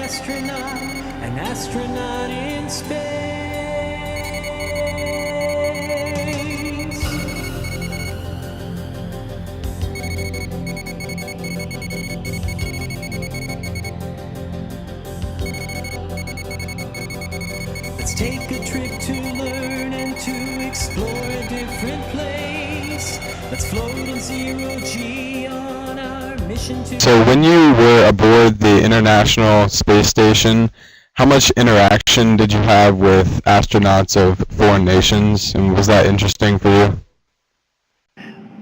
an astronaut in space. Let's take a trip to learn and to explore a different place. Let's float on zero G on our mission to... So when you were aboard the International Space Station, how much interaction did you have with astronauts of foreign nations, and was that interesting for you?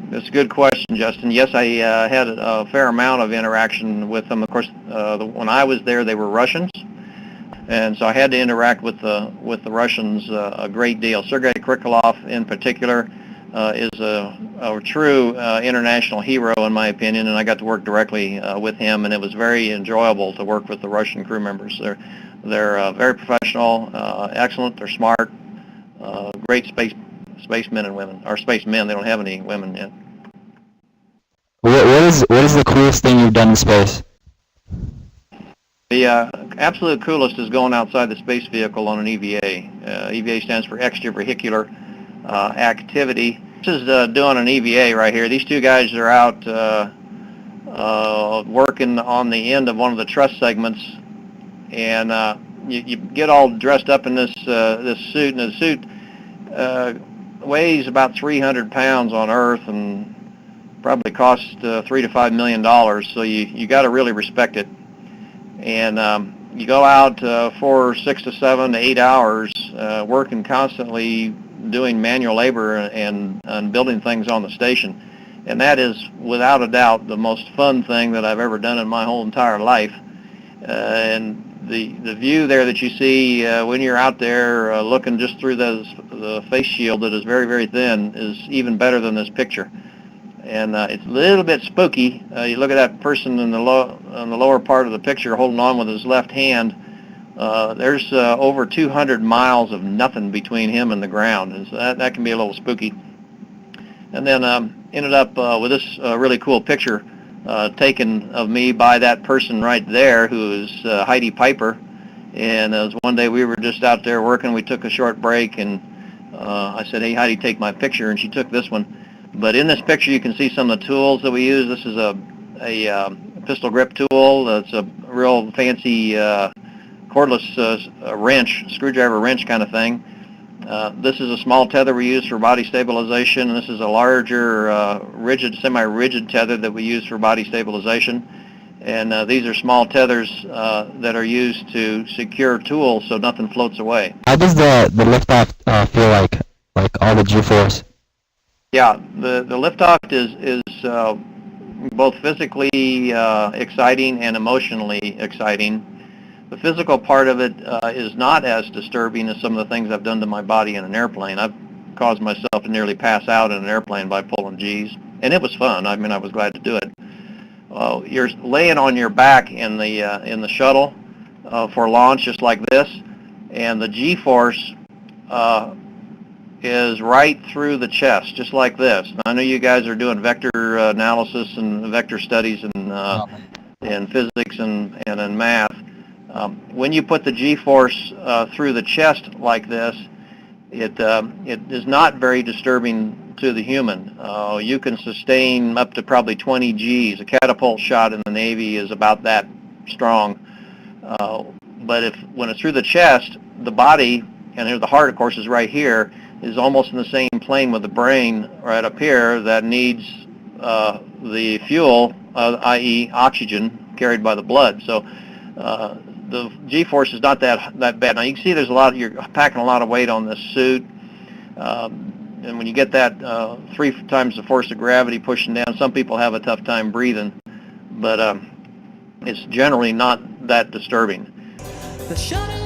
That's a good question, Justin. Yes, I had a fair amount of interaction with them. Of course, when I was there, they were Russians, and so I had to interact with the Russians a great deal. Sergei Krikalev, in particular, is a true international hero, in my opinion, and I got to work directly with him, and it was very enjoyable to work with the Russian crew members. They're very professional, excellent. They're smart, great spacemen and women, or spacemen. They don't have any women yet. What is the coolest thing you've done in space? The absolute coolest is going outside the space vehicle on an EVA. EVA stands for extravehicular activity. This is doing an EVA right here. These two guys are out working on the end of one of the truss segments, and you get all dressed up in this suit, and the suit weighs about 300 pounds on Earth and probably costs $3 to $5 million. So you got to really respect it. And you go out for 6 to 7 to 8 hours working constantly, doing manual labor and building things on the station. And that is, without a doubt, the most fun thing that I've ever done in my whole entire life. And the view there that you see when you're out there looking just through the face shield that is very, very thin is even better than this picture. And it's a little bit spooky. You look at that person in on the lower part of the picture holding on with his left hand. There's over 200 miles of nothing between him and the ground, and so that can be a little spooky. And then ended up with this really cool picture taken of me by that person right there, who is Heidi Piper. And it was one day we were just out there working. We took a short break, and I said, "Hey, Heidi, take my picture," and she took this one. But in this picture, you can see some of the tools that we use. This is a pistol grip tool. It's a real fancy cordless wrench, screwdriver wrench kind of thing. This is a small tether we use for body stabilization, and this is a larger semi-rigid tether that we use for body stabilization. And these are small tethers that are used to secure tools so nothing floats away. How does the liftoff feel like all the G-force? Yeah, the liftoff is both physically exciting and emotionally exciting. The physical part of it is not as disturbing as some of the things I've done to my body in an airplane. I've caused myself to nearly pass out in an airplane by pulling G's, and it was fun. I mean, I was glad to do it. You're laying on your back in the shuttle for launch, just like this, and the G-force is right through the chest, just like this. I know you guys are doing vector analysis and vector studies in physics and in math. When you put the G-force through the chest like this, it is not very disturbing to the human. You can sustain up to probably 20 Gs. A catapult shot in the Navy is about that strong. But when it's through the chest, the body, and here the heart, of course, is right here, is almost in the same plane with the brain right up here that needs the fuel, i.e. oxygen, carried by the blood. So the G-force is not that bad. Now you can see there's you're packing a lot of weight on this suit, and when you get that 3 times the force of gravity pushing down, some people have a tough time breathing, but it's generally not that disturbing. The shuttle